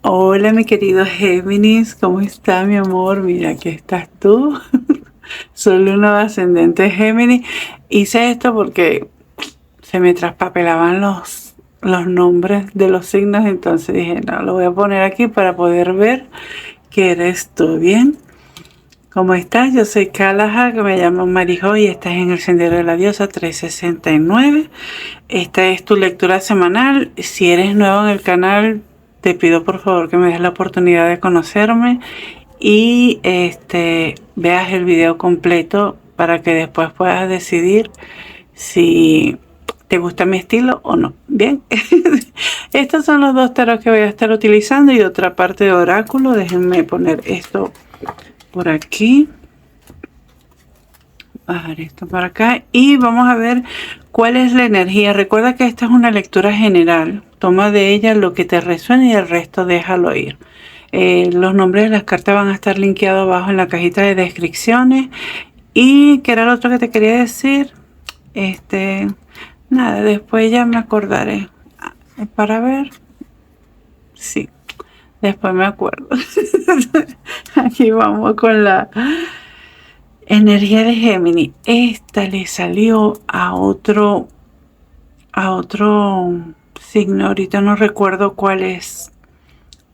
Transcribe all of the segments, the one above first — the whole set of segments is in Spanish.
Hola, mi querido Géminis, ¿cómo está, mi amor? Mira, aquí estás tú. Soy Luna ascendente Géminis. Hice esto porque se me traspapelaban los nombres de los signos, entonces dije, no, lo voy a poner aquí para poder ver que eres tú, ¿bien? ¿Cómo estás? Yo soy Kalaha, que me llamo Marijo y estás en el Sendero de la Diosa 369. Esta es tu lectura semanal. Si eres nuevo en el canal, te pido por favor que me des la oportunidad de conocerme y veas el video completo para que después puedas decidir si te gusta mi estilo o no. Bien, estos son los dos tarot que voy a estar utilizando y otra parte de oráculo. Déjenme poner esto por aquí, bajar esto para acá y vamos a ver cuál es la energía. Recuerda que esta es una lectura general, toma de ella lo que te resuene y el resto déjalo ir. Los nombres de las cartas van a estar linkeados abajo en la cajita de descripciones. Y ¿qué era lo otro que te quería decir? Nada, después ya me acordaré. Para ver, sí, después me acuerdo. Aquí vamos con la energía de Géminis. Esta le salió a otro signo, ahorita no recuerdo cuál es.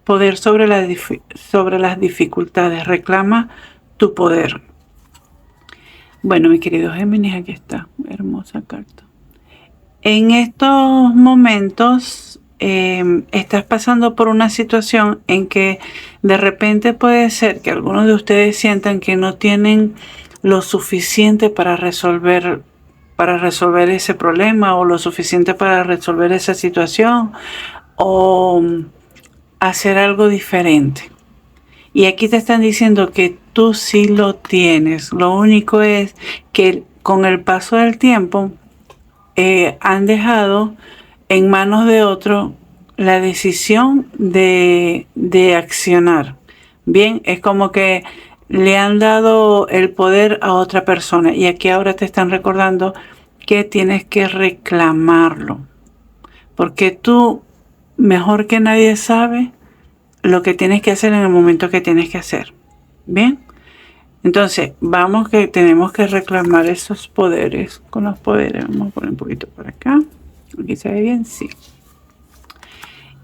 Poder sobre las dificultades. Reclama tu poder. Bueno, mi querido Géminis, aquí está. Hermosa carta. En estos momentos estás pasando por una situación en que de repente puede ser que algunos de ustedes sientan que no tienen lo suficiente para resolver ese problema o lo suficiente para resolver esa situación o hacer algo diferente. Y aquí te están diciendo que tú sí lo tienes. Lo único es que con el paso del tiempo han dejado en manos de otro la decisión de accionar. Bien, es como que le han dado el poder a otra persona y aquí ahora te están recordando que tienes que reclamarlo. Porque tú, mejor que nadie, sabe lo que tienes que hacer en el momento que tienes que hacer. Bien, entonces vamos que tenemos que reclamar esos poderes. Con los poderes vamos a poner un poquito por acá. Aquí se ve bien, sí.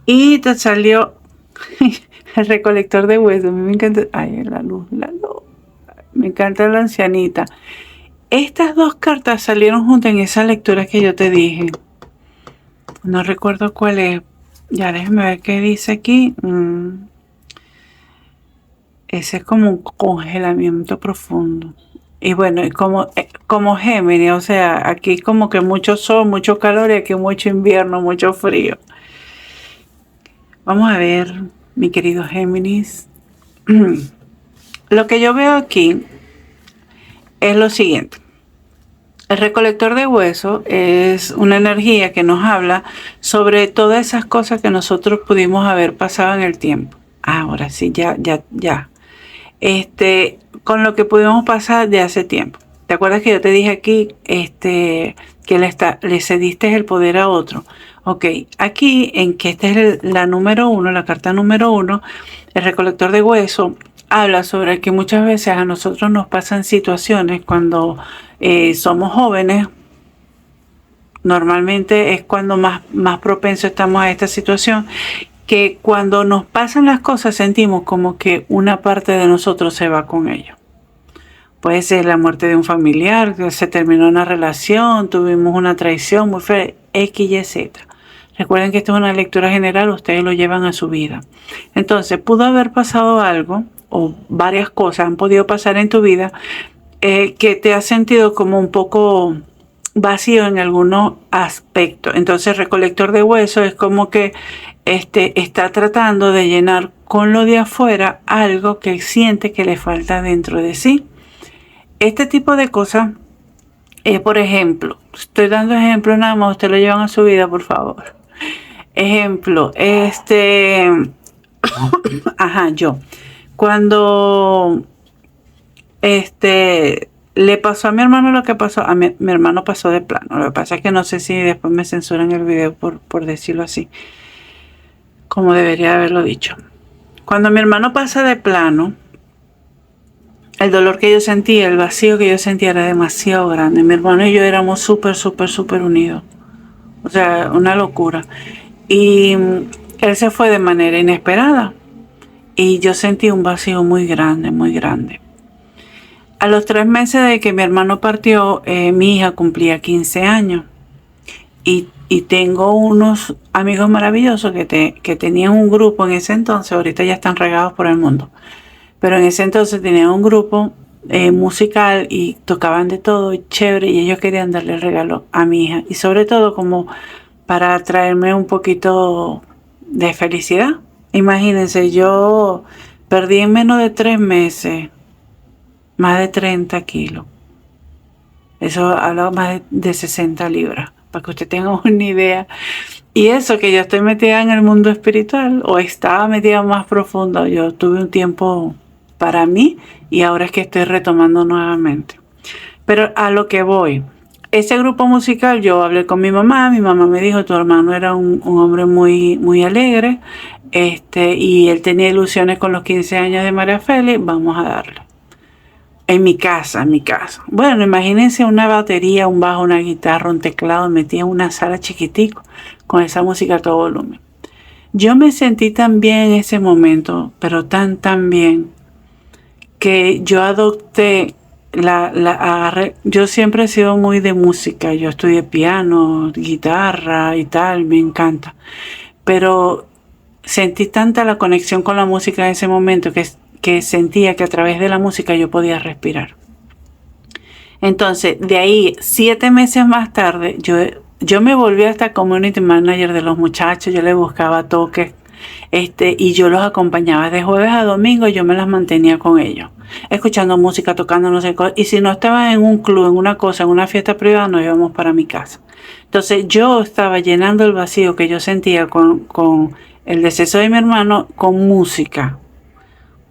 Y te salió el recolector de huesos. A mí me encanta. Ay, la luz. Me encanta la ancianita. Estas dos cartas salieron juntas en esa lectura que yo te dije. No recuerdo cuál es. Ya déjame ver qué dice aquí. Ese es como un congelamiento profundo. Y bueno, como Géminis, o sea, aquí como que mucho sol, mucho calor y aquí mucho invierno, mucho frío. Vamos a ver, mi querido Géminis. Lo que yo veo aquí es lo siguiente. El recolector de huesos es una energía que nos habla sobre todas esas cosas que nosotros pudimos haber pasado en el tiempo. Ahora sí, ya. Con lo que pudimos pasar de hace tiempo. ¿Te acuerdas que yo te dije aquí que le cediste el poder a otro? Ok, aquí en que esta es la número 1, la carta número 1, el recolector de hueso habla sobre que muchas veces a nosotros nos pasan situaciones cuando somos jóvenes. Normalmente es cuando más propenso estamos a esta situación, que cuando nos pasan las cosas sentimos como que una parte de nosotros se va con ellos. Puede ser la muerte de un familiar, que se terminó una relación, tuvimos una traición muy fea, X, Y, Z. Recuerden que esto es una lectura general, ustedes lo llevan a su vida. Entonces, pudo haber pasado algo, o varias cosas han podido pasar en tu vida, que te has sentido como un poco vacío en algunos aspectos. Entonces, recolector de huesos es como que está tratando de llenar con lo de afuera algo que siente que le falta dentro de sí. Este tipo de cosas, por ejemplo, estoy dando ejemplos nada más, ustedes lo llevan a su vida, por favor. Ejemplo, yo, cuando le pasó a mi hermano lo que pasó, mi hermano pasó de plano. Lo que pasa es que no sé si después me censuran el video por decirlo así, como debería haberlo dicho. Cuando mi hermano pasa de plano, el dolor que yo sentía, el vacío que yo sentía era demasiado grande. Mi hermano y yo éramos súper unidos. O sea, una locura. Y él se fue de manera inesperada. Y yo sentí un vacío muy grande, muy grande. A los 3 meses de que mi hermano partió, mi hija cumplía 15 años. Y tengo unos amigos maravillosos que tenían un grupo en ese entonces. Ahorita ya están regados por el mundo. Pero en ese entonces tenían un grupo musical y tocaban de todo, y chévere, y ellos querían darle el regalo a mi hija. Y sobre todo como para traerme un poquito de felicidad. Imagínense, yo perdí en menos de 3 meses más de 30 kilos. Eso habla más de 60 libras, para que usted tenga una idea. Y eso que yo estoy metida en el mundo espiritual, o estaba metida más profundo. Yo tuve un tiempo para mí y ahora es que estoy retomando nuevamente. Pero a lo que voy, ese grupo musical, yo hablé con mi mamá me dijo, tu hermano era un hombre muy alegre, y él tenía ilusiones con los 15 años de María Félix, vamos a darle. En mi casa. Bueno, imagínense una batería, un bajo, una guitarra, un teclado, metí en una sala chiquitico con esa música a todo volumen. Yo me sentí tan bien en ese momento, pero tan bien, que yo adopté, yo siempre he sido muy de música, yo estudié piano, guitarra y tal, me encanta. Pero sentí tanta la conexión con la música en ese momento que sentía que a través de la música yo podía respirar. Entonces, de ahí, 7 meses más tarde, yo me volví hasta community manager de los muchachos, yo les buscaba toques, y yo los acompañaba de jueves a domingo, yo me las mantenía con ellos, escuchando música, tocando no sé qué, y si no estaba en un club, en una cosa, en una fiesta privada, nos íbamos para mi casa. Entonces yo estaba llenando el vacío que yo sentía con el deceso de mi hermano con música.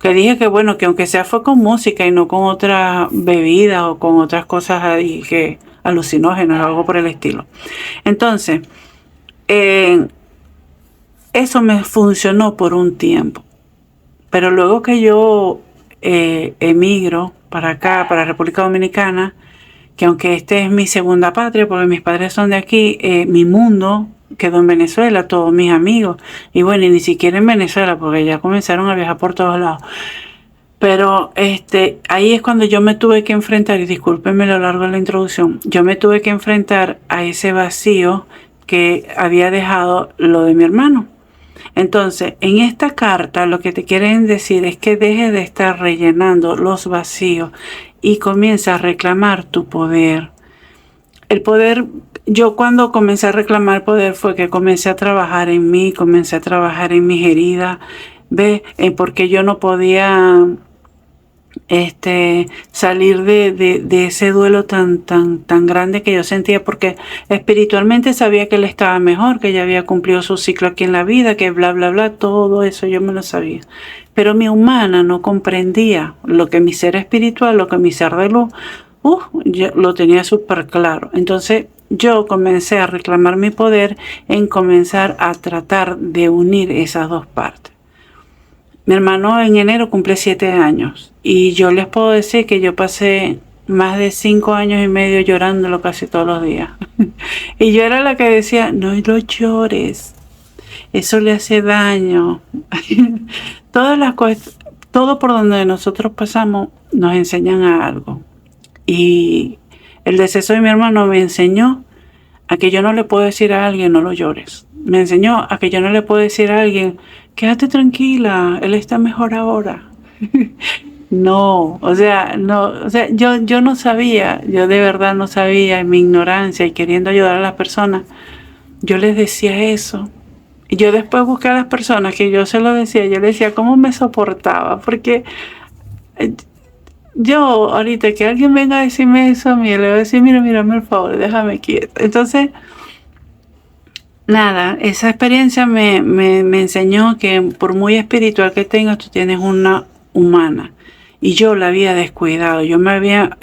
Que dije que bueno, que aunque sea fue con música y no con otras bebidas o con otras cosas ahí que alucinógenas o algo por el estilo. Entonces, eso me funcionó por un tiempo. Pero luego que yo emigro para acá, para República Dominicana, que aunque este es mi segunda patria, porque mis padres son de aquí, mi mundo quedó en Venezuela, todos mis amigos, y bueno, y ni siquiera en Venezuela, porque ya comenzaron a viajar por todos lados. Pero ahí es cuando yo me tuve que enfrentar, y discúlpenme lo largo de la introducción, yo me tuve que enfrentar a ese vacío que había dejado lo de mi hermano. Entonces, en esta carta lo que te quieren decir es que dejes de estar rellenando los vacíos y comienza a reclamar tu poder. El poder, yo cuando comencé a reclamar poder fue que comencé a trabajar en mí, comencé a trabajar en mis heridas, porque yo no podía salir de ese duelo tan grande que yo sentía, porque espiritualmente sabía que él estaba mejor, que ya había cumplido su ciclo aquí en la vida, que bla todo eso yo me lo sabía, pero mi humana no comprendía lo que mi ser espiritual, lo que mi ser de luz yo lo tenía súper claro. Entonces yo comencé a reclamar mi poder en comenzar a tratar de unir esas dos partes. Mi hermano en enero cumple 7 años y yo les puedo decir que yo pasé más de 5 años y medio llorándolo casi todos los días. Y yo era la que decía, no lo llores, eso le hace daño. Todas las cosas, todo por donde nosotros pasamos nos enseñan a algo. Y el deceso de mi hermano me enseñó a que yo no le puedo decir a alguien no lo llores. Me enseñó a que yo no le puedo decir a alguien quédate tranquila, él está mejor ahora. No, yo no sabía, yo de verdad no sabía, en mi ignorancia y queriendo ayudar a las personas, yo les decía eso. Y yo después busqué a las personas que yo se lo decía, yo les decía cómo me soportaba, porque yo ahorita que alguien venga a decirme eso a mí, le voy a decir, mírame por favor, déjame quieto. Entonces, nada, esa experiencia me enseñó que por muy espiritual que tengas, tú tienes una humana. Y yo la había descuidado, yo me había...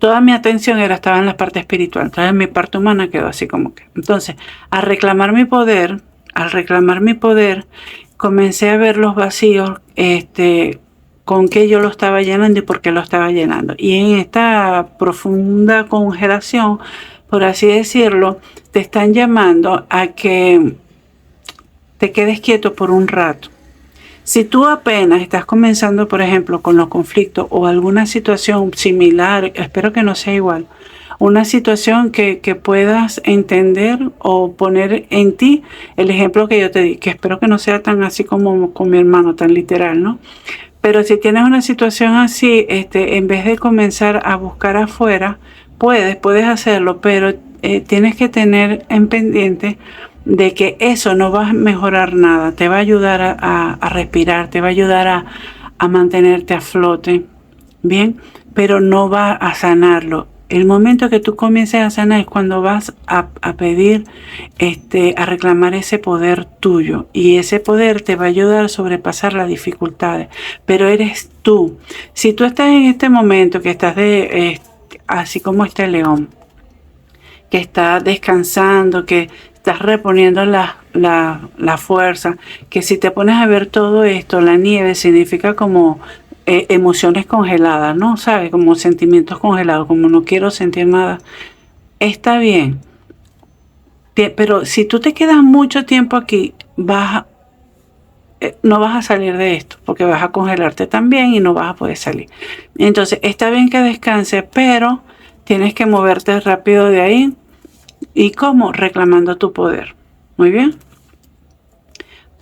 toda mi atención estaba en la parte espiritual, entonces mi parte humana quedó así como que... Entonces, al reclamar mi poder, comencé a ver los vacíos, con qué yo lo estaba llenando y por qué lo estaba llenando. Y en esta profunda congelación, por así decirlo, te están llamando a que te quedes quieto por un rato. Si tú apenas estás comenzando, por ejemplo, con los conflictos o alguna situación similar, espero que no sea igual, una situación que puedas entender o poner en ti el ejemplo que yo te di, que espero que no sea tan así como con mi hermano, tan literal, ¿no? Pero si tienes una situación así, en vez de comenzar a buscar afuera, puedes hacerlo, pero tienes que tener en pendiente de que eso no va a mejorar nada, te va a ayudar a respirar, te va a ayudar a mantenerte a flote, ¿bien? Pero no va a sanarlo. El momento que tú comiences a sanar es cuando vas a pedir, a reclamar ese poder tuyo. Y ese poder te va a ayudar a sobrepasar las dificultades. Pero eres tú. Si tú estás en este momento que estás así como este león, que está descansando, que estás reponiendo la fuerza, que si te pones a ver todo esto, la nieve significa como emociones congeladas, ¿no? ¿Sabes? Como sentimientos congelados, como no quiero sentir nada. Está bien. Pero si tú te quedas mucho tiempo aquí, no vas a salir de esto, porque vas a congelarte también y no vas a poder salir. Entonces, está bien que descanses, pero tienes que moverte rápido de ahí. ¿Y cómo? Reclamando tu poder. Muy bien.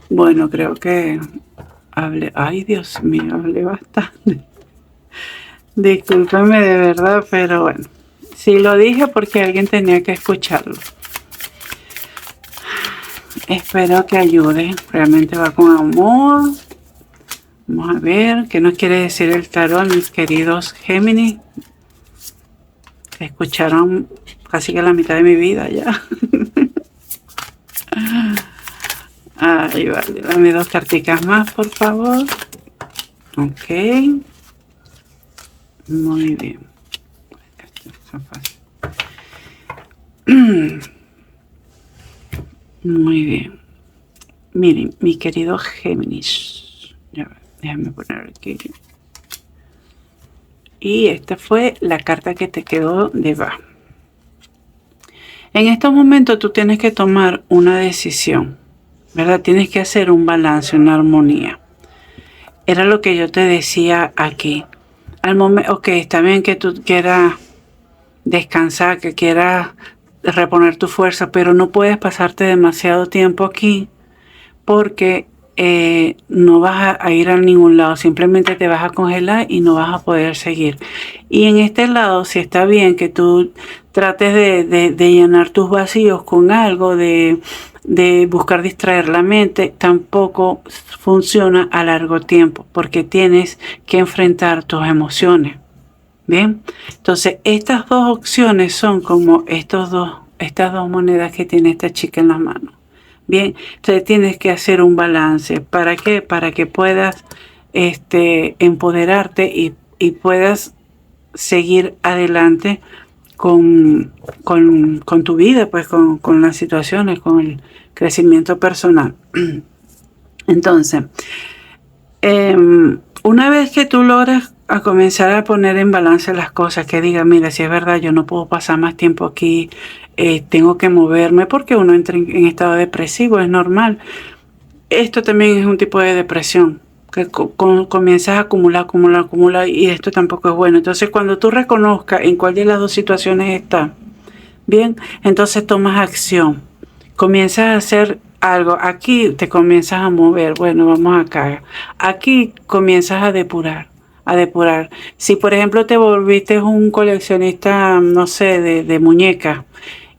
Bueno, creo que hablé. Ay, Dios mío, hablé bastante. Discúlpame de verdad, pero bueno. Sí lo dije porque alguien tenía que escucharlo. Espero que ayude. Realmente va con amor. Vamos a ver qué nos quiere decir el tarot, mis queridos Géminis. Escucharon casi que la mitad de mi vida ya. Ay, vale. Dame 2 carticas más, por favor. Ok. Muy bien. Muy bien. Miren, mi querido Géminis. Ya, déjame poner aquí. Y esta fue la carta que te quedó debajo. En estos momentos tú tienes que tomar una decisión, ¿verdad? Tienes que hacer un balance, una armonía. Era lo que yo te decía aquí. Al momento, ok, está bien que tú quieras descansar, que quieras reponer tu fuerza, pero no puedes pasarte demasiado tiempo aquí porque no vas a ir a ningún lado, simplemente te vas a congelar y no vas a poder seguir. Y en este lado, si está bien que tú trates de llenar tus vacíos con algo, de buscar distraer la mente, tampoco funciona a largo tiempo, porque tienes que enfrentar tus emociones. Bien, entonces estas 2 opciones son como estas dos monedas que tiene esta chica en las manos. Bien, entonces tienes que hacer un balance. ¿Para qué? Para que puedas empoderarte y puedas seguir adelante con tu vida, pues con las situaciones, con el crecimiento personal. Entonces, una vez que tú logras a comenzar a poner en balance las cosas, que diga, mira, si es verdad, yo no puedo pasar más tiempo aquí, tengo que moverme, porque uno entra en estado depresivo, es normal. Esto también es un tipo de depresión, que comienzas a acumular, y esto tampoco es bueno. Entonces, cuando tú reconozcas en cuál de las 2 situaciones estás, bien, entonces tomas acción, comienzas a hacer algo. Aquí te comienzas a mover, bueno, vamos acá. Aquí comienzas a depurar. Si por ejemplo te volviste un coleccionista, no sé, de muñecas,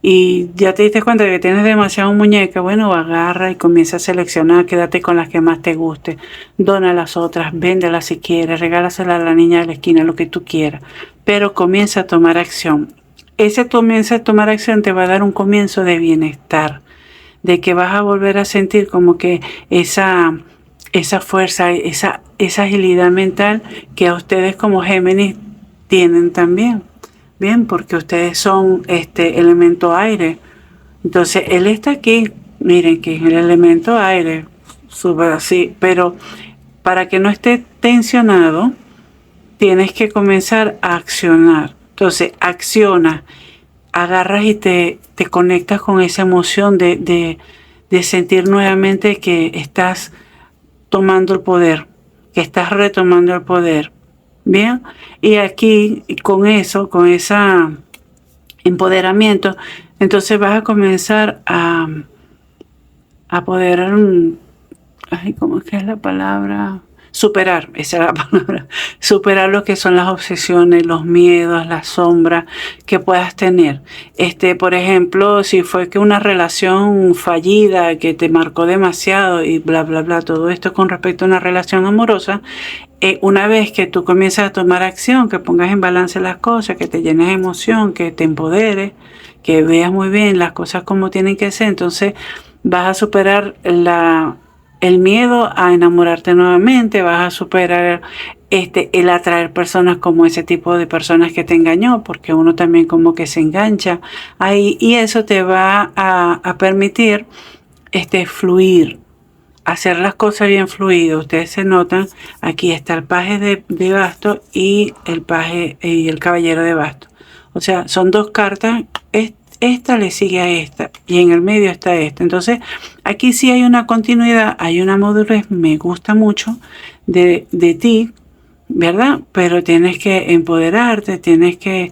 y ya te diste cuenta de que tienes demasiadas muñecas, bueno, agarra y comienza a seleccionar, quédate con las que más te guste, dona las otras, véndelas si quieres, regálaselas a la niña de la esquina, lo que tú quieras, pero comienza a tomar acción. Ese comienza a tomar acción te va a dar un comienzo de bienestar, de que vas a volver a sentir como que esa fuerza, esa agilidad mental que a ustedes como Géminis tienen también. Bien, porque ustedes son elemento aire. Entonces, él está aquí, miren que es el elemento aire. súper así, pero para que no esté tensionado, tienes que comenzar a accionar. Entonces, acciona, agarras y te conectas con esa emoción de sentir nuevamente que estás tomando el poder, que estás retomando el poder. Bien, y aquí con eso, con ese empoderamiento, entonces vas a comenzar a poder, ay, ¿cómo es que es la palabra? Superar, esa es la palabra, superar lo que son las obsesiones, los miedos, las sombras que puedas tener. Por ejemplo, si fue que una relación fallida que te marcó demasiado y bla, bla, bla, todo esto con respecto a una relación amorosa, una vez que tú comienzas a tomar acción, que pongas en balance las cosas, que te llenes de emoción, que te empoderes, que veas muy bien las cosas como tienen que ser, entonces vas a superar el miedo a enamorarte nuevamente, vas a superar el atraer personas como ese tipo de personas que te engañó, porque uno también como que se engancha ahí, y eso te va a permitir fluir, hacer las cosas bien fluido. Ustedes se notan, aquí está el paje de bastos y el paje y el caballero de bastos. O sea, son dos cartas, esta le sigue a esta y en el medio está esta. Entonces, aquí sí hay una continuidad, hay una madurez, me gusta mucho de ti, ¿verdad? Pero tienes que empoderarte, tienes que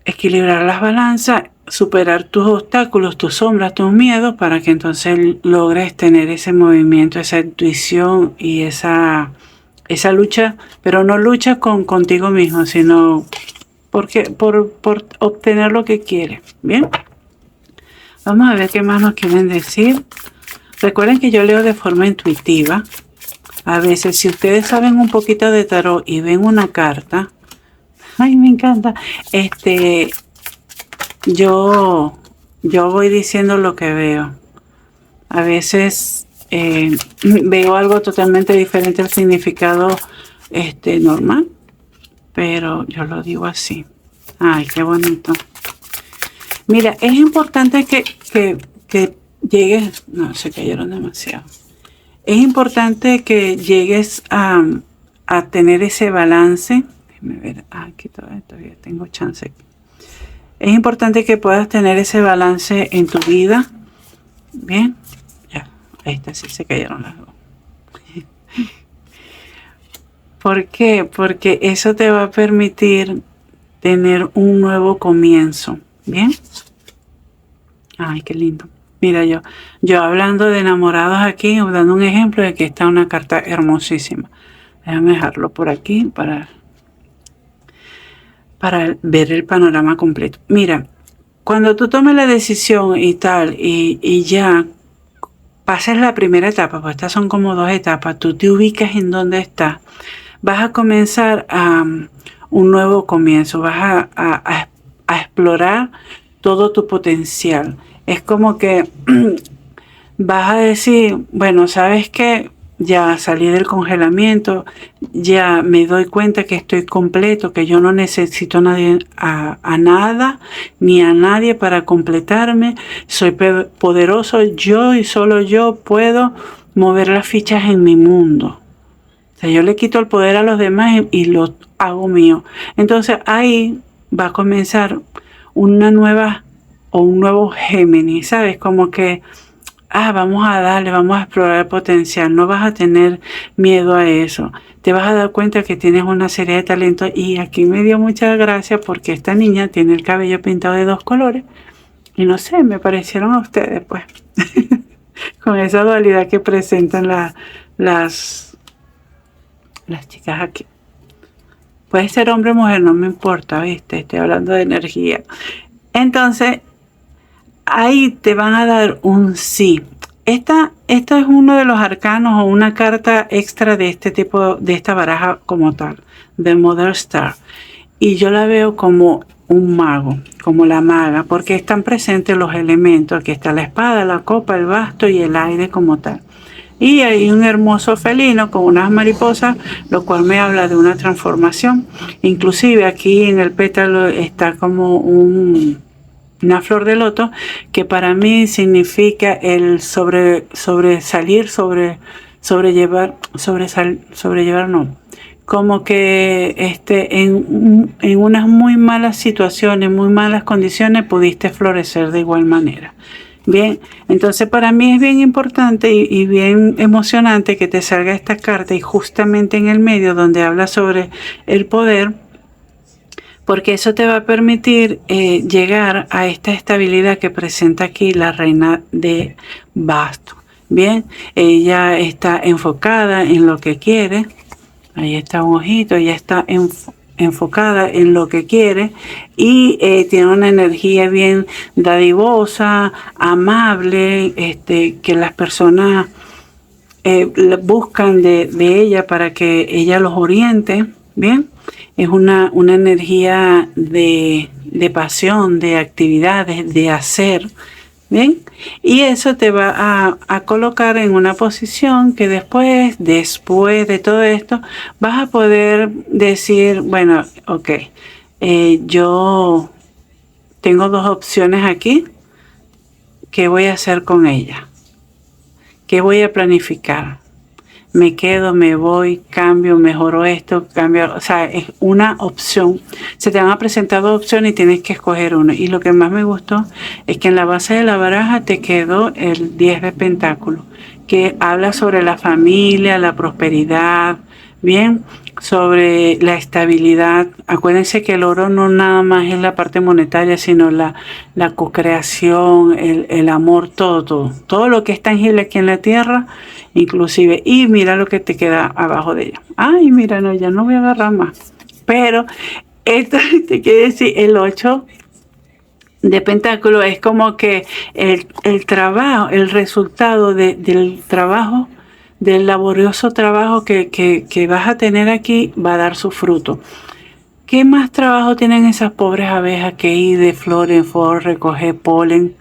equilibrar las balanzas, superar tus obstáculos, tus sombras, tus miedos, para que entonces logres tener ese movimiento, esa intuición y esa lucha, pero no lucha contigo mismo, sino por obtener lo que quieres. Bien, vamos a ver qué más nos quieren decir. Recuerden que yo leo de forma intuitiva. A veces, si ustedes saben un poquito de tarot y ven una carta, ay, me encanta, yo voy diciendo lo que veo. A veces veo algo totalmente diferente al significado normal, pero yo lo digo así. Ay, qué bonito. Mira, es importante que llegues, no, se cayeron demasiado. Es importante que llegues a tener ese balance. Déjame ver, aquí todavía tengo chance. Es importante que puedas tener ese balance en tu vida. Bien, ya, ahí está, sí se cayeron las dos. ¿Por qué? Porque eso te va a permitir tener un nuevo comienzo. Bien. Ay, qué lindo. Mira, yo hablando de enamorados aquí, dando un ejemplo de que está una carta hermosísima. Déjame dejarlo por aquí para ver el panorama completo. Mira, cuando tú tomes la decisión y tal, y ya pases la primera etapa, pues estas son como dos etapas, tú te ubicas en donde estás, vas a comenzar un nuevo comienzo, vas a explorar todo tu potencial. Es como que vas a decir, bueno, ¿sabes qué? Ya salí del congelamiento, ya me doy cuenta que estoy completo, que yo no necesito a nada ni a nadie para completarme. Soy poderoso, yo y solo yo puedo mover las fichas en mi mundo. O sea, yo le quito el poder a los demás y lo hago mío. Entonces ahí va a comenzar una nueva o un nuevo Géminis, ¿sabes? Como que vamos a darle, vamos a explorar el potencial, no vas a tener miedo a eso, te vas a dar cuenta que tienes una serie de talentos. Y aquí me dio mucha gracia porque esta niña tiene el cabello pintado de dos colores y no sé, me parecieron a ustedes pues con esa dualidad que presentan las chicas aquí. Puede ser hombre o mujer, no me importa, ¿viste? Estoy hablando de energía. Entonces ahí te van a dar un sí. Esta es uno de los arcanos o una carta extra de este tipo, de esta baraja como tal, de Mother Star. Y yo la veo como un mago, como la maga, porque están presentes los elementos. Aquí está la espada, la copa, el basto y el aire como tal. Y hay un hermoso felino con unas mariposas, lo cual me habla de una transformación. Inclusive aquí en el pétalo está como una flor de loto, que para mí significa el sobresalir, sobrellevar no, como que en unas muy malas situaciones, muy malas condiciones, pudiste florecer de igual manera. Bien, entonces para mí es bien importante y bien emocionante que te salga esta carta y justamente en el medio donde habla sobre el poder, porque eso te va a permitir llegar a esta estabilidad que presenta aquí la reina de bastos. Bien, ella está enfocada en lo que quiere. Ahí está un ojito, ella está enfocada en lo que quiere y tiene una energía bien dadivosa, amable, que las personas buscan de ella para que ella los oriente. Bien, es una energía de pasión, de actividades, de hacer. Bien, y eso te va a colocar en una posición que después de todo esto vas a poder decir, bueno, ok, yo tengo dos opciones aquí. ¿Qué voy a hacer con ella? ¿Qué voy a planificar? Me quedo, me voy, cambio, mejoro esto, cambio, o sea, es una opción. Se te van a presentar dos opciones y tienes que escoger una. Y lo que más me gustó es que en la base de la baraja te quedó el 10 de pentáculos, que habla sobre la familia, la prosperidad, bien, sobre la estabilidad. Acuérdense que el oro no nada más es la parte monetaria, sino la co-creación, el amor, todo lo que es tangible aquí en la tierra, inclusive. Y mira lo que te queda abajo de ella. Ay, mira, no, ya no voy a agarrar más. Pero esto te quiere decir el 8 de pentáculo es como que el trabajo, el resultado del trabajo, del laborioso trabajo que vas a tener aquí, va a dar su fruto. ¿Qué más trabajo tienen esas pobres abejas que ir de flor en flor, recoger polen,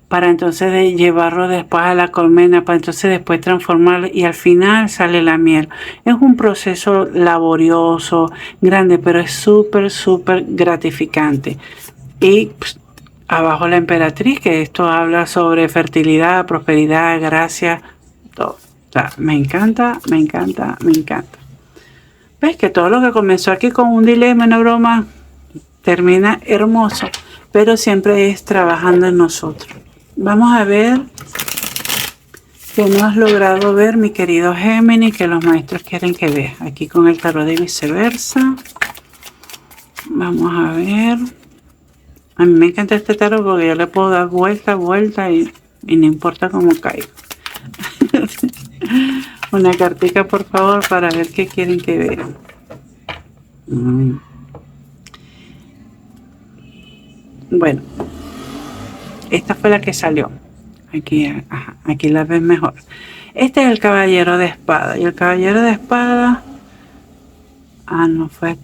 para entonces llevarlo después a la colmena, para entonces después transformarlo y al final sale la miel? Es un proceso laborioso, grande, pero es súper, súper gratificante. Y pues, abajo la emperatriz, que esto habla sobre fertilidad, prosperidad, gracia, todo. O sea, me encanta, me encanta, me encanta. ¿Ves que todo lo que comenzó aquí con un dilema, una broma, termina hermoso? Pero siempre es trabajando en nosotros. Vamos a ver qué no has logrado ver, mi querido Géminis, que los maestros quieren que veas. Aquí con el tarot de viceversa. Vamos a ver. A mí me encanta este tarot porque yo le puedo dar vuelta y no importa cómo caiga. Una cartica, por favor, para ver qué quieren que vean. Bueno, esta fue la que salió. Aquí la ves mejor. Este es el caballero de espada. Y el caballero de espada... no fue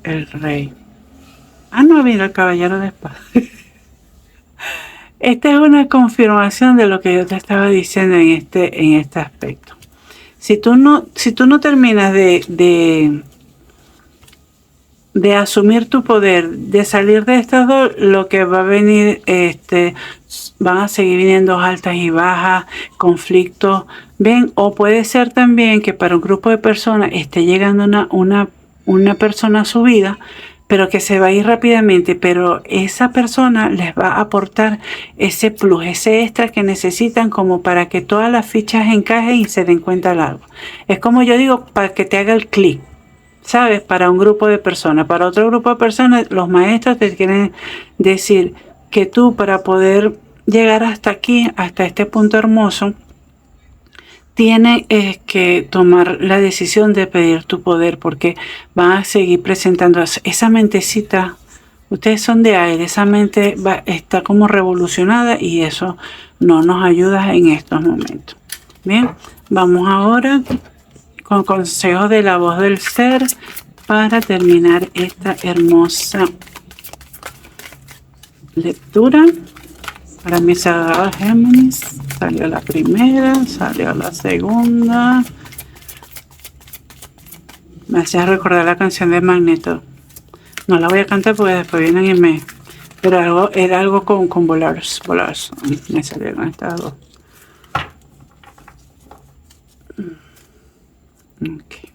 el rey. No, mira, el caballero de espada. Esta es una confirmación de lo que yo te estaba diciendo en este aspecto. Si tú no terminas de asumir tu poder, de salir de estas dos, lo que va a venir, van a seguir viniendo altas y bajas, conflictos, ven, o puede ser también que para un grupo de personas esté llegando una persona a su vida, pero que se va a ir rápidamente, pero esa persona les va a aportar ese plus, ese extra que necesitan como para que todas las fichas encajen y se den cuenta de algo. Es como yo digo, para que te haga el clic, ¿sabes? Para un grupo de personas. Para otro grupo de personas, los maestros te quieren decir que tú, para poder llegar hasta aquí, hasta este punto hermoso, tienes que tomar la decisión de pedir tu poder, porque van a seguir presentando esa mentecita. Ustedes son de aire, esa mente está como revolucionada y eso no nos ayuda en estos momentos. Bien, vamos ahora con consejos de la voz del ser para terminar esta hermosa lectura. Para mis sagrados Géminis, salió la primera, salió la segunda. Me hacía recordar la canción de Magneto. No la voy a cantar porque después vienen y me Pero era algo con volars. Me salieron estas dos. Okay.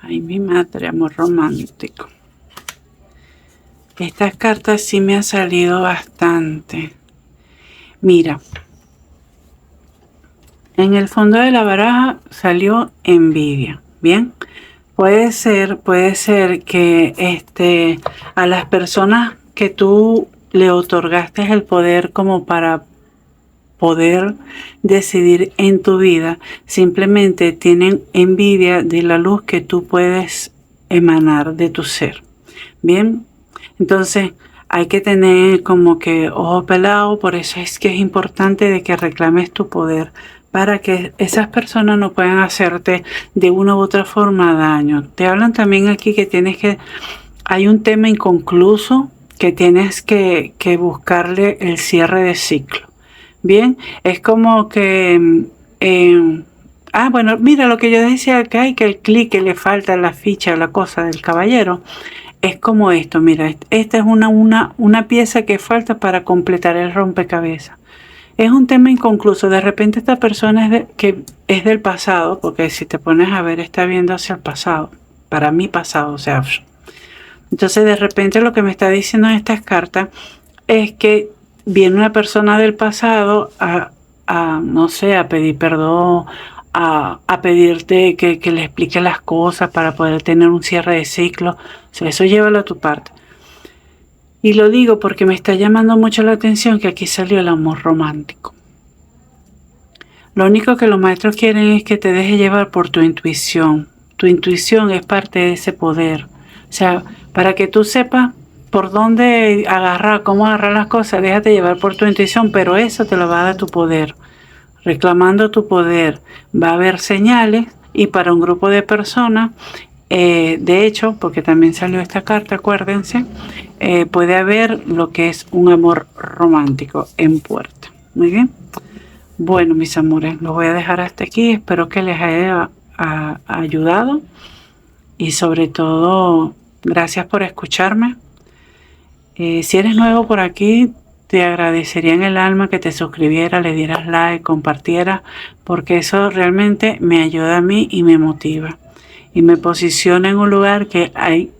Ay, mi madre, amor romántico. Estas cartas sí me han salido bastante. Mira, en el fondo de la baraja salió envidia. Bien, puede ser que a las personas que tú le otorgaste el poder como para poder decidir en tu vida, simplemente tienen envidia de la luz que tú puedes emanar de tu ser. Bien, entonces hay que tener como que ojo pelado, por eso es que es importante de que reclames tu poder, para que esas personas no puedan hacerte de una u otra forma daño. Te hablan también aquí que hay un tema inconcluso que tienes que buscarle el cierre de ciclo. Bien, es como que bueno, mira lo que yo decía, que hay que el clic que le falta la ficha, la cosa del caballero. Es como esto, mira, esta es una pieza que falta para completar el rompecabezas. Es un tema inconcluso. De repente esta persona es del pasado, porque si te pones a ver, está viendo hacia el pasado. Para mi pasado, o sea. Entonces de repente lo que me está diciendo en estas cartas es que viene una persona del pasado no sé, a pedir perdón, a pedirte que le explique las cosas para poder tener un cierre de ciclo. O sea, eso llévalo a tu parte. Y lo digo porque me está llamando mucho la atención que aquí salió el amor romántico. Lo único que los maestros quieren es que te dejes llevar por tu intuición. Tu intuición es parte de ese poder. O sea, para que tú sepas por dónde agarrar, cómo agarrar las cosas, déjate llevar por tu intuición, pero eso te lo va a dar tu poder. Reclamando tu poder, va a haber señales, y para un grupo de personas, de hecho, porque también salió esta carta, acuérdense, puede haber lo que es un amor romántico en puerta. Muy bien. Bueno, mis amores, los voy a dejar hasta aquí. Espero que les haya ayudado, y sobre todo, gracias por escucharme. Si eres nuevo por aquí, te agradecería en el alma que te suscribieras, le dieras like, compartieras, porque eso realmente me ayuda a mí y me motiva. Y me posiciona en un lugar que hay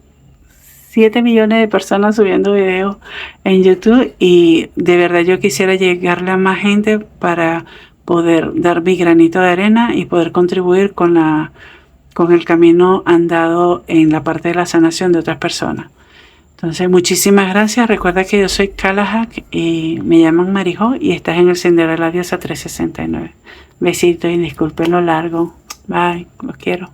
7 millones de personas subiendo videos en YouTube, y de verdad yo quisiera llegarle a más gente para poder dar mi granito de arena y poder contribuir con el camino andado en la parte de la sanación de otras personas. Entonces, muchísimas gracias. Recuerda que yo soy Kalahak y me llaman Marijo, y estás en el Sendero de la Diosa 369. Besitos y disculpen lo largo. Bye, los quiero.